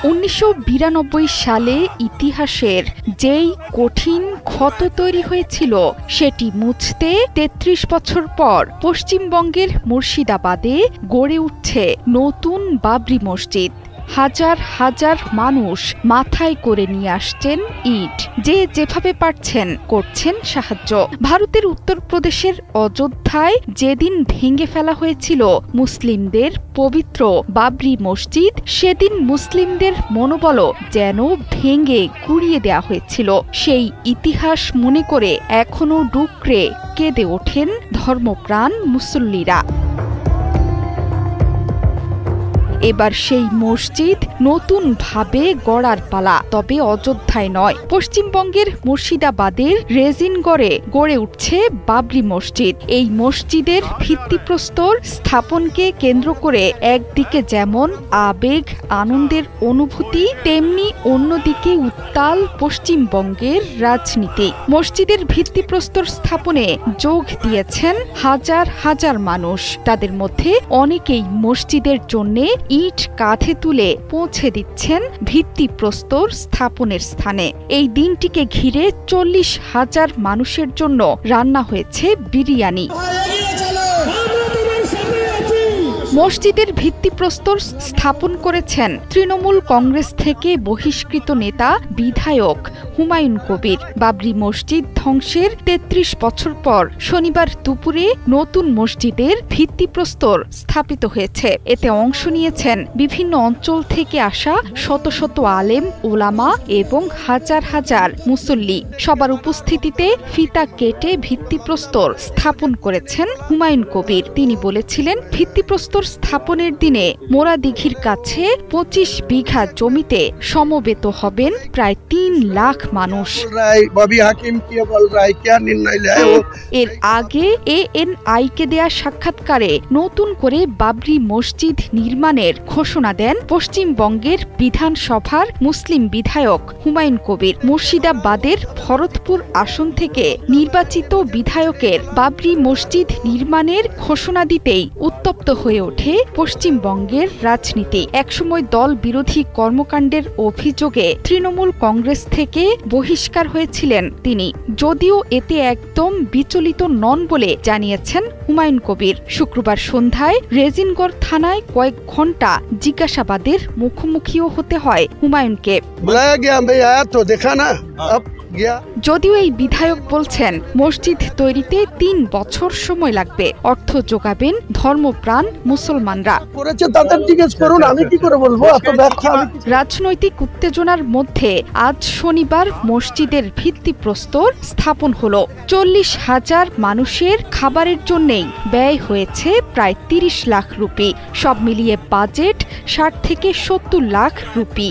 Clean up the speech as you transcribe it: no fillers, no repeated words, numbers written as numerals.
1992 সালে ইতিহাসের যেই কঠিন ক্ষত তৈরি হয়েছিল সেটি মুছতে ৩৩ বছর পর পশ্চিমবঙ্গের মুর্শিদাবাদে গড়ে উঠছে নতুন বাবরি মসজিদ। হাজার হাজার মানুষ মাথায় করে নিয়ে আসছেন ইট, যে যেভাবে পারছেন করছেন সাহায্য। ভারতের উত্তরপ্রদেশের অযোধ্যায় যেদিন ভেঙে ফেলা হয়েছিল মুসলিমদের পবিত্র বাবরি মসজিদ, সেদিন মুসলিমদের মনোবলও যেন ভেঙে গুঁড়িয়ে দেওয়া হয়েছিল। সেই ইতিহাস মনে করে এখনো ডুকরে কেঁদে ওঠেন ধর্মপ্রাণ মুসল্লিরা। এবার সেই মসজিদ নতুন ভাবে গড়ার পালা, তবে অযোধ্যায় নয়, পশ্চিমবঙ্গের মুর্শিদাবাদের রেজিনগড়ে গড়ে উঠছে বাবরি মসজিদ। এই মসজিদের ভিত্তিপ্রস্তর স্থাপনকে কেন্দ্র করে একদিকে যেমন আবেগ আনন্দের অনুভূতি, তেমনি অন্যদিকে উত্তাল পশ্চিমবঙ্গের রাজনীতি। মসজিদের ভিত্তিপ্রস্তর স্থাপনে যোগ দিয়েছেন হাজার হাজার মানুষ। তাদের মধ্যে অনেকেই মসজিদের জন্য ইট কাঁধে তুলে পৌঁছে দিচ্ছেন ভিত্তিপ্রস্তর স্থাপনের স্থানে। এই দিনটিকে ঘিরে ৪০,০০০ মানুষের জন্য রান্না হয়েছে বিরিয়ানি। মসজিদের ভিত্তিপ্রস্তর স্থাপন করেছেন তৃণমূল কংগ্রেস থেকে বহিষ্কৃত নেতা বিধায়ক হুমায়ুন কবির। বাবরি মসজিদ ধ্বংসের ৩৩ বছর পর শনিবার দুপুরে নতুন মসজিদের ভিত্তিপ্রস্তর স্থাপিত হয়েছে। এতে অংশ নিয়েছেন বিভিন্ন অঞ্চল থেকে আসা শত শত আলেম, ওলামা এবং হাজার হাজার মুসল্লি। সবার উপস্থিতিতে ফিতা কেটে ভিত্তিপ্রস্তর স্থাপন করেছেন হুমায়ুন কবির। তিনি বলেছিলেন, ভিত্তিপ্রস্তর স্থাপনের দিনে মোরাদিঘির কাছে ২৫ বিঘা জমিতে সমবেত হবেন প্রায় ৩ লাখ মানুষ। এর আগে এএনআই-কে দেয়া সাক্ষাৎকারে নতুন করে বাবরি মসজিদ নির্মাণের ঘোষণা দেন পশ্চিমবঙ্গের বিধানসভার মুসলিম বিধায়ক হুমায়ুন কবির। মুর্শিদাবাদের ভরতপুর আসন থেকে নির্বাচিত বিধায়কের বাবরি মসজিদ নির্মাণের ঘোষণা দিতেই উত্তপ্ত হয়ে ওঠে পশ্চিমবঙ্গের রাজনীতি। একসময় দল বিরোধী কর্মকাণ্ডের অভিযোগে তৃণমূল কংগ্রেস থেকে বহিষ্কার হয়েছিলেন তিনি, যদিও এতে একদম বিচলিত নন বলে জানিয়েছেন হুমায়ুন কবির। শুক্রবার সন্ধ্যায় রেজিনগড় থানায় কয়েক ঘণ্টা জিজ্ঞাসাবাদের মুখোমুখিও হতে হয় হুমায়ুনকে। যদিও এই বিধায়ক বলছেন, মসজিদ তৈরিতে ৩ বছর সময় লাগবে, অর্থ যোগাবেন ধর্মপ্রাণ মুসলমানরা। রাজনৈতিক উত্তেজনার মধ্যে আজ শনিবার মসজিদের ভিত্তিপ্রস্তর স্থাপন হলো। ৪০,০০০ মানুষের খাবারের জন্যই ব্যয় হয়েছে প্রায় ৩০ লাখ রুপি। সব মিলিয়ে বাজেট ৬০ থেকে ৭০ লাখ রুপি।